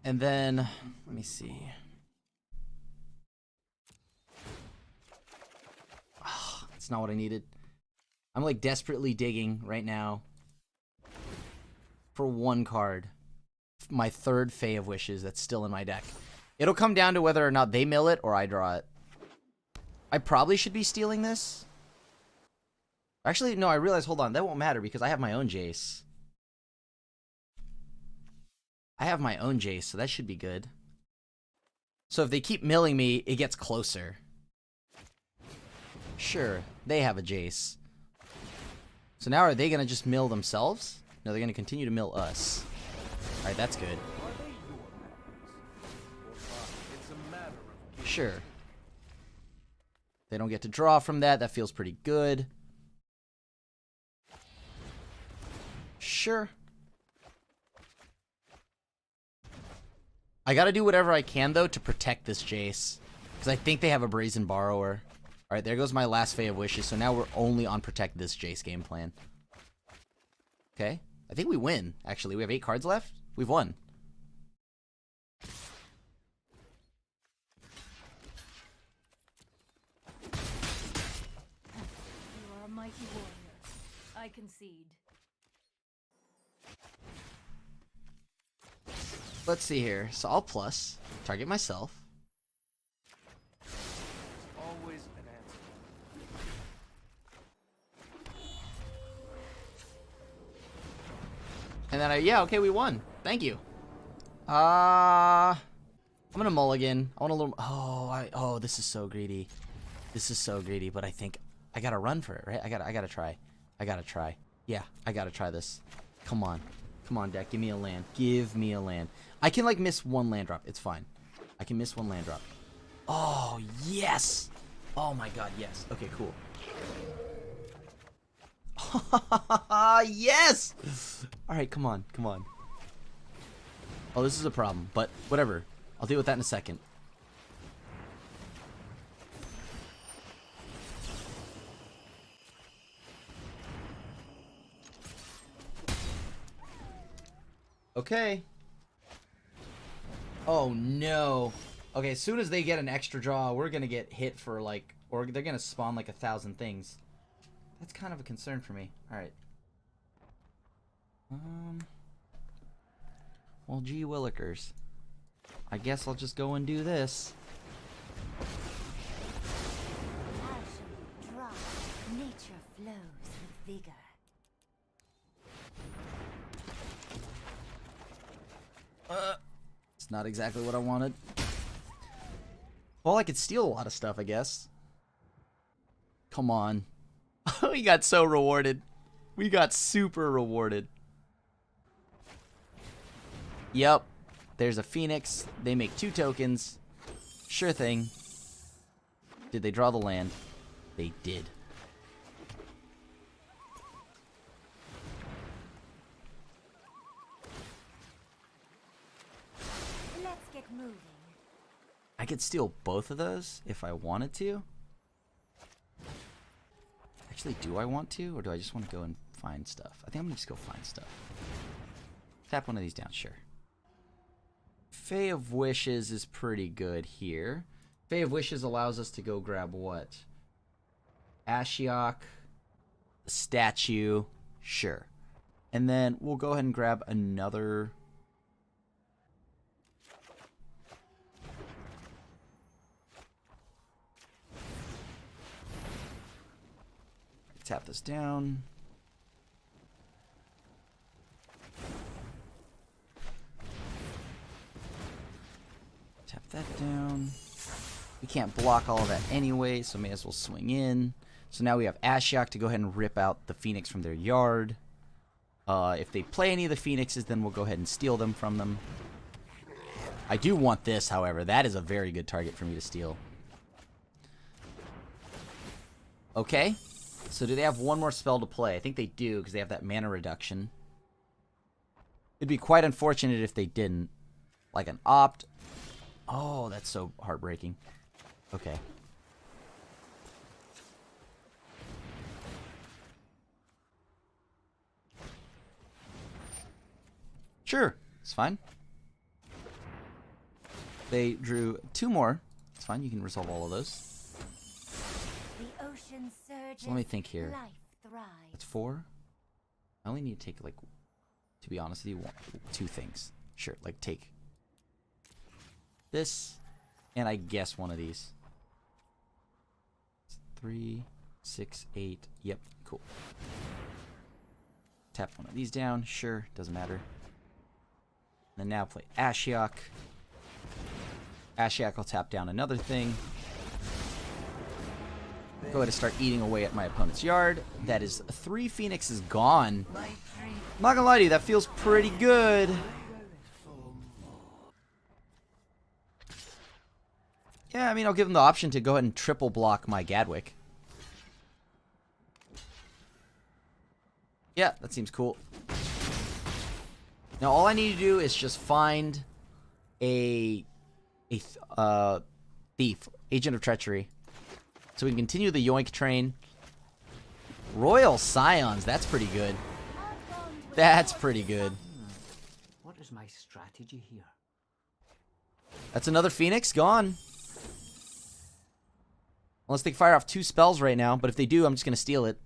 And then, let me see. Oh, that's not what I needed. I'm like desperately digging right now for one card. My third Fae of Wishes that's still in my deck. It'll come down to whether or not they mill it or I draw it. I probably should be stealing this. Actually, no, I realize, hold on, that won't matter because I have my own Jace. I have my own Jace, so that should be good. So if they keep milling me, it gets closer. Sure, they have a Jace. So now are they going to just mill themselves? No, they're going to continue to mill us. Alright, that's good. Sure. They don't get to draw from that. That feels pretty good. Sure. I gotta do whatever I can, though, to protect this Jace. Because I think they have a Brazen Borrower. Alright, there goes my last Fae of Wishes. So now we're only on Protect this Jace game plan. Okay. I think we win, actually. We have 8 cards left. We've won. You are a mighty warrior. I concede. Let's see here. So I'll plus. Target myself. Always an answer. And then yeah, okay, we won. Thank you. I'm gonna mulligan. I want a little. Oh, this is so greedy. This is so greedy. But I think I gotta run for it, right? I gotta try. I gotta try. Yeah, I gotta try this. Come on, come on, deck. Give me a land. Give me a land. I can like miss one land drop. It's fine. I can miss one land drop. Oh yes. Oh my god, yes. Okay, cool. Yes. All right, come on, come on. Oh, this is a problem, but whatever. I'll deal with that in a second. Okay. Oh no. Okay, as soon as they get an extra draw, we're gonna get hit for like, or they're gonna spawn like 1,000 things. That's kind of a concern for me. All right. Well, gee willikers. I guess I'll just go and do this. Passion, dry, nature flows with vigor. It's not exactly what I wanted. Well, I could steal a lot of stuff, I guess. Come on. We got so rewarded. We got super rewarded. Yep. There's a Phoenix. They make 2 tokens. Sure thing. Did they draw the land? They did. Let's get moving. I could steal both of those if I wanted to. Actually, do I want to? Or do I just want to go and find stuff? I think I'm going to just go find stuff. Tap one of these down, sure. Fae of Wishes is pretty good here. Fae of Wishes allows us to go grab what? Ashiok, a statue, sure. And then we'll go ahead and grab another. Tap this down. Tap that down. We can't block all of that anyway, so may as well swing in. So now we have Ashiok to go ahead and rip out the Phoenix from their yard. If they play any of the Phoenixes, then we'll go ahead and steal them from them. I do want this, however. That is a very good target for me to steal. Okay. So do they have one more spell to play? I think they do, because they have that mana reduction. It'd be quite unfortunate if they didn't. Like an opt. Oh, that's so heartbreaking. Okay. Sure, it's fine. They drew 2 more. It's fine, you can resolve all of those. The ocean surges. So let me think here. Life thrives. That's 4. I only need to take, like, to be honest with you, 2 things. Sure, like take this, and I guess one of these. 3, 6, 8. Yep, cool. Tap one of these down. Sure, doesn't matter. And then now play Ashiok. Ashiok will tap down another thing. Go ahead and start eating away at my opponent's yard. That is 3 Phoenixes gone. I'm not gonna lie to you, that feels pretty good. Yeah, I mean, I'll give them the option to go ahead and triple block my Gadwick. Yeah, that seems cool. Now, all I need to do is just find a thief, Agent of Treachery, so we can continue the Yoink train. Royal Scions, that's pretty good. That's pretty good. What is my strategy here? That's another Phoenix gone. Unless they fire off 2 spells right now, but if they do, I'm just going to steal it.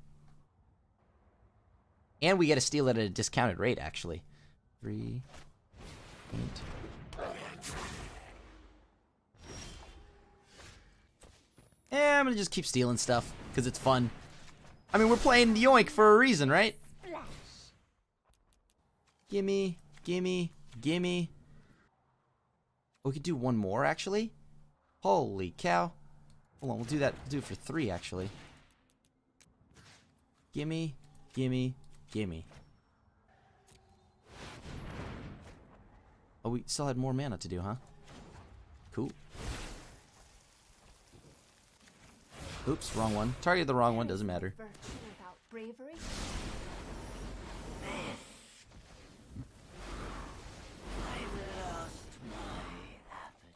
And we get to steal it at a discounted rate, actually. 3, 8. Yeah, I'm going to just keep stealing stuff, because it's fun. I mean, we're playing Yoink for a reason, right? Splash. Gimme, gimme, gimme. We could do one more, actually. Holy cow. Hold on, we'll do that. We'll do it for 3, actually. Gimme, gimme, gimme. Oh, we still had more mana to do, huh? Cool. Oops, wrong one. Targeted the wrong one, doesn't matter. Virtue without bravery.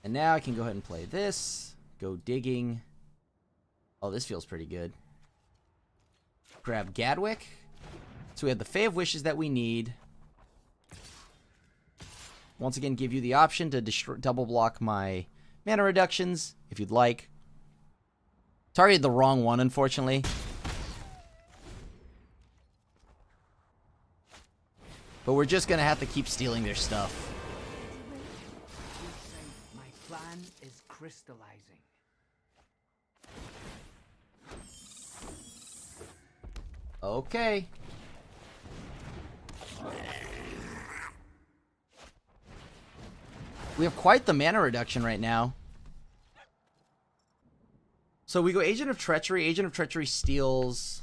And now I can go ahead and play this. Go digging. Oh, this feels pretty good. Grab Gadwick. So we have the Fae of Wishes that we need. Once again, give you the option to double block my mana reductions, if you'd like. Targeted the wrong one, unfortunately. But we're just gonna have to keep stealing their stuff. My plan is crystallizing. Okay. We have quite the mana reduction right now. So we go Agent of Treachery. Agent of Treachery steals.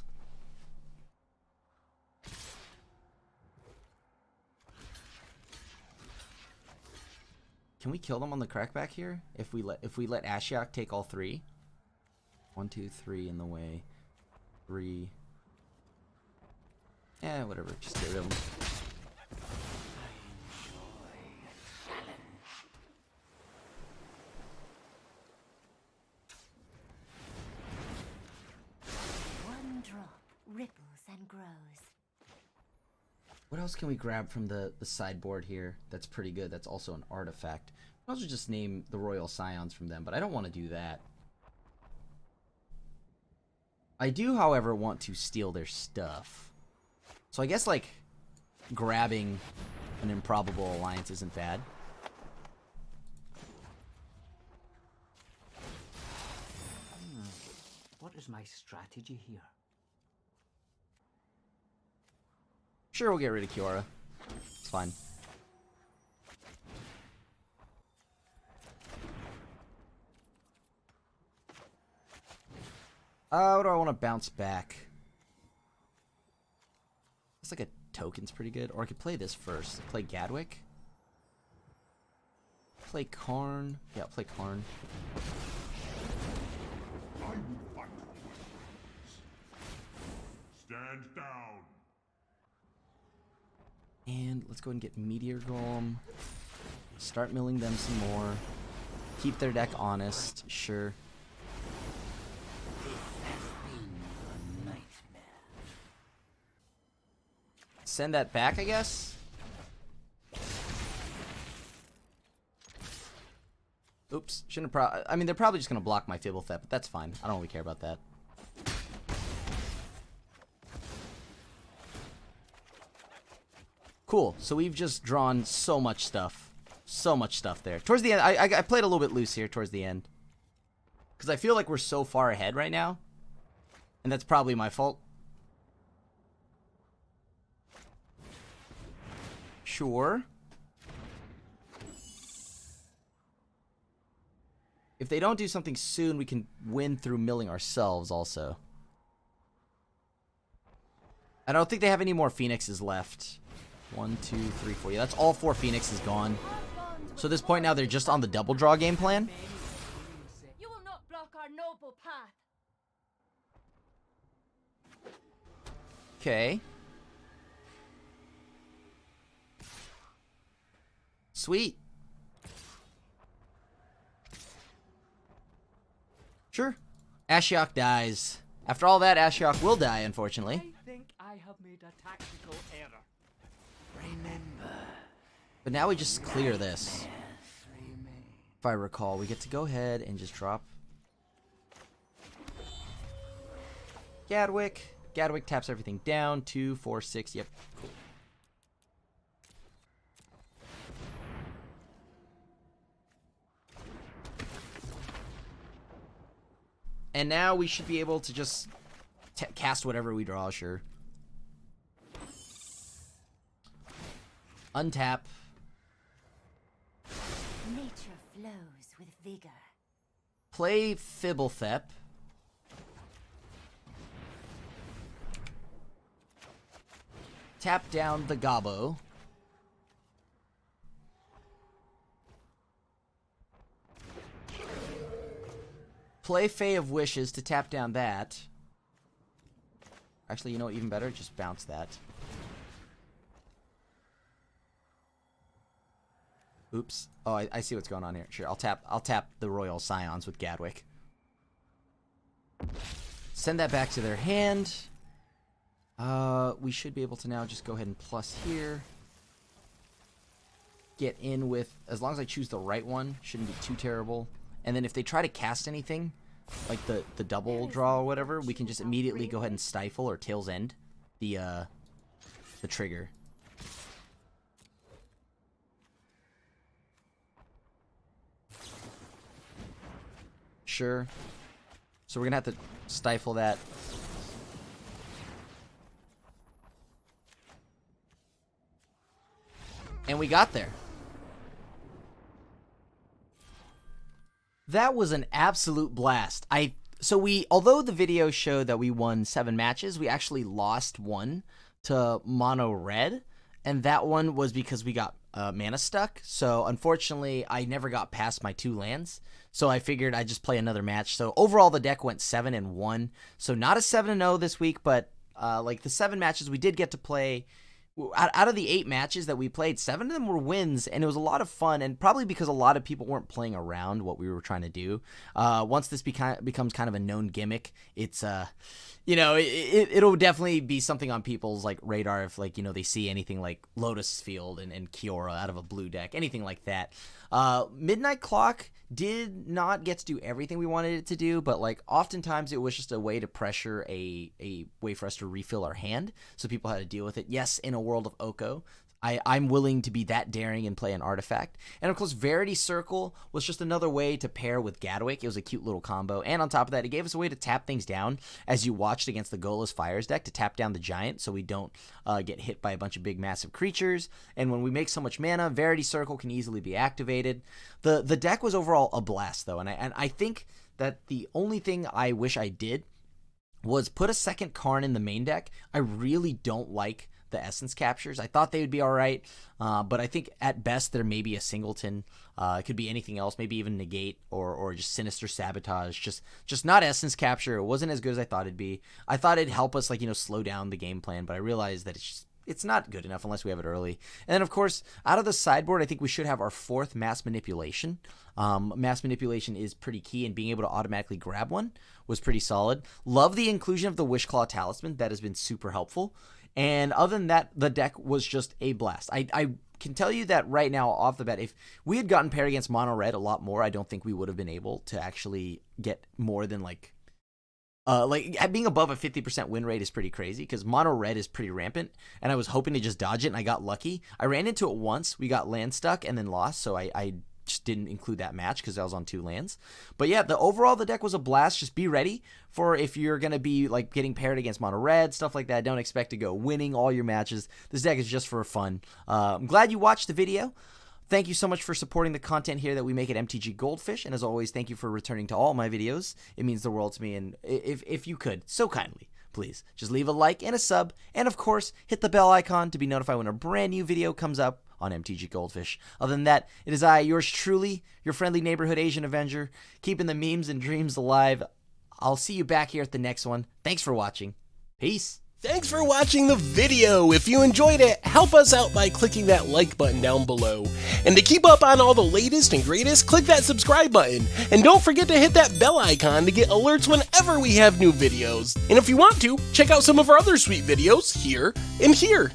Can we kill them on the crackback here? If we let Ashiok take all 3? 1, 2, 3 in the way. 3. Eh, whatever. Just get rid of them. One drop ripples and grows. What else can we grab from the sideboard here that's pretty good? That's also an artifact. I'll also just name the Royal Scions from them, but I don't want to do that. I do, however, want to steal their stuff. So I guess, like, grabbing an Improbable Alliance isn't bad. What is my strategy here? Sure, we'll get rid of Kiora. It's fine. What do I want to bounce back? It's like a token's pretty good. Or I could play this first. Play Gadwick. Play Karn. Yeah, play Karn. I will fight always. Stand down. And let's go ahead and get Meteor Golem. Start milling them some more. Keep their deck honest, sure. Send that back, I guess? Oops, shouldn't have I mean, they're probably just gonna block my Fibblethep, but that's fine. I don't really care about that. Cool, so we've just drawn so much stuff. So much stuff there. Towards the end, I played a little bit loose here towards the end. Because I feel like we're so far ahead right now. And that's probably my fault. Sure. If they don't do something soon, we can win through milling ourselves also. I don't think they have any more Phoenixes left. 1, 2, 3, 4. Yeah, that's all 4 Phoenixes gone. So at this point now, they're just on the double draw game plan. You will not block our noble path. Okay. Sweet. Sure. Ashiok dies. After all that, Ashiok will die, unfortunately. I think I have made a tactical error. Remember. But now we just clear this. If I recall, we get to go ahead and just drop Gadwick. Gadwick taps everything down. 2, 4, 6. Yep. Cool. And now we should be able to just cast whatever we draw, sure. Untap. Nature flows with vigor. Play Fibblethep. Tap down the Gobbo. Play Fae of Wishes to tap down that. Actually, you know what, even better? Just bounce that. Oops. Oh, I see what's going on here. Sure, I'll tap the Royal Scions with Gadwick. Send that back to their hand. We should be able to now just go ahead and plus here. Get in with, as long as I choose the right one, shouldn't be too terrible. And then if they try to cast anything, like the double draw or whatever, we can just immediately go ahead and stifle or tails end the trigger. Sure. So we're gonna have to stifle that. And we got there. That was an absolute blast. Although the video showed that we won 7 matches, we actually lost 1 to Mono Red, and that one was because we got mana stuck. So unfortunately, I never got past my 2 lands. So I figured I'd just play another match. So overall, the deck went 7-1. So not a 7-0 this week, but like the 7 matches we did get to play. Out of the 8 matches that we played, 7 of them were wins, and it was a lot of fun, and probably because a lot of people weren't playing around what we were trying to do. Once this becomes kind of a known gimmick, it's, it'll definitely be something on people's, like, radar if, like, they see anything like Lotus Field and Kiora out of a blue deck, anything like that. Midnight Clock did not get to do everything we wanted it to do, but like oftentimes it was just a way to pressure a way for us to refill our hand, so people had to deal with it. Yes, in a world of Oko, I'm willing to be that daring and play an artifact. And of course, Verity Circle was just another way to pair with Gadwick. It was a cute little combo. And on top of that, it gave us a way to tap things down as you watched against the Golos Fires deck, to tap down the giant so we don't get hit by a bunch of big massive creatures. And when we make so much mana, Verity Circle can easily be activated. The deck was overall a blast though, and I think that the only thing I wish I did was put a second Karn in the main deck. I really don't like the essence captures. I thought they would be all right, but I think at best they're maybe a singleton. It could be anything else, maybe even negate or just sinister sabotage. Just not essence capture. It wasn't as good as I thought it'd be. I thought it'd help us, like, slow down the game plan, but I realized that it's not good enough unless we have it early. And then, of course, out of the sideboard, I think we should have our 4th Mass Manipulation. Mass Manipulation is pretty key, and being able to automatically grab one was pretty solid. Love the inclusion of the Wishclaw Talisman. That has been super helpful. And other than that, the deck was just a blast. I can tell you that right now off the bat, if we had gotten paired against Mono Red a lot more, I don't think we would have been able to actually get more than like being above a 50% win rate is pretty crazy, because Mono Red is pretty rampant, and I was hoping to just dodge it, and I got lucky. I ran into it once. We got land stuck and then lost, so I just didn't include that match because I was on 2 lands. But yeah, the deck was a blast. Just be ready for if you're going to be like getting paired against Mono Red, stuff like that. Don't expect to go winning all your matches. This deck is just for fun. I'm glad you watched the video. Thank you so much for supporting the content here that we make at MTG Goldfish. And as always, thank you for returning to all my videos. It means the world to me. And if you could, so kindly, please just leave a like and a sub. And of course, hit the bell icon to be notified when a brand new video comes up on MTG Goldfish. Other than that, it is I, yours truly, your friendly neighborhood Asian Avenger, keeping the memes and dreams alive. I'll see you back here at the next one. Thanks for watching. Peace. Thanks for watching the video. If you enjoyed it, help us out by clicking that like button down below. And to keep up on all the latest and greatest, click that subscribe button. And don't forget to hit that bell icon to get alerts whenever we have new videos. And if you want to, check out some of our other sweet videos here and here.